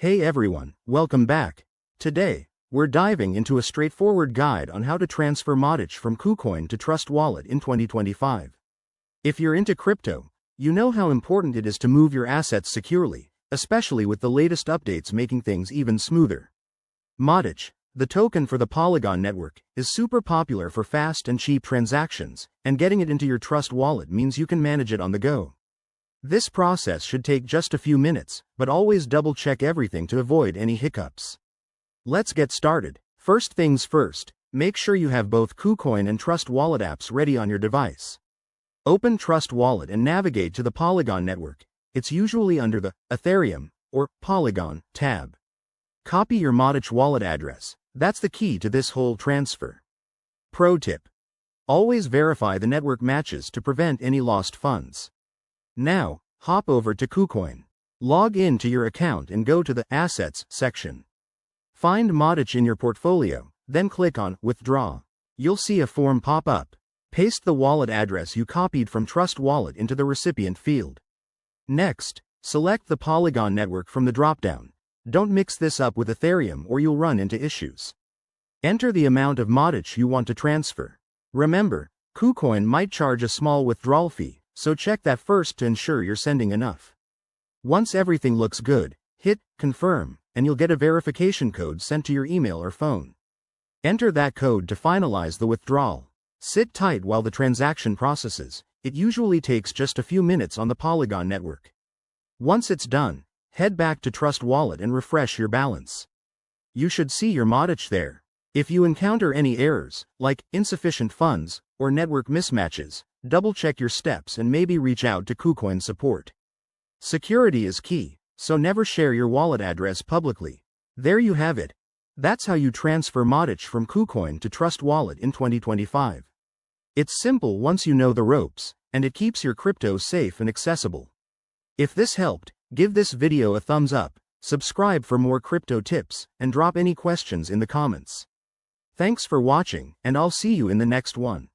Hey everyone, welcome back. Today, we're diving into a straightforward guide on how to transfer Matic from Kucoin to Trust Wallet in 2025. If you're into crypto, you know how important it is to move your assets securely, especially with the latest updates making things even smoother. Matic, the token for the Polygon network, is super popular for fast and cheap transactions, and getting it into your Trust Wallet means you can manage it on the go. This process should take just a few minutes, but always double-check everything to avoid any hiccups. Let's get started. First things first, make sure you have both Kucoin and Trust Wallet apps ready on your device. Open Trust Wallet and navigate to the Polygon network. It's usually under the Ethereum or Polygon tab. Copy your Matic wallet address. That's the key to this whole transfer. Pro tip: always verify the network matches to prevent any lost funds. Now, hop over to Kucoin. Log in to your account and go to the Assets section. Find Matic in your portfolio, then click on Withdraw. You'll see a form pop up. Paste the wallet address you copied from Trust Wallet into the recipient field. Next, select the Polygon network from the dropdown. Don't mix this up with Ethereum or you'll run into issues. Enter the amount of Matic you want to transfer. Remember, Kucoin might charge a small withdrawal fee, so check that first to ensure you're sending enough. Once everything looks good, hit Confirm, and you'll get a verification code sent to your email or phone. Enter that code to finalize the withdrawal. Sit tight while the transaction processes. It usually takes just a few minutes on the Polygon network. Once it's done, head back to Trust Wallet and refresh your balance. You should see your Matic there. If you encounter any errors, like insufficient funds or network mismatches, double-check your steps and maybe reach out to Kucoin support. Security is key, so never share your wallet address publicly. There you have it. That's how you transfer Matic from Kucoin to Trust Wallet in 2025. It's simple once you know the ropes, and it keeps your crypto safe and accessible. If this helped, give this video a thumbs up, subscribe for more crypto tips, and drop any questions in the comments. Thanks for watching, and I'll see you in the next one.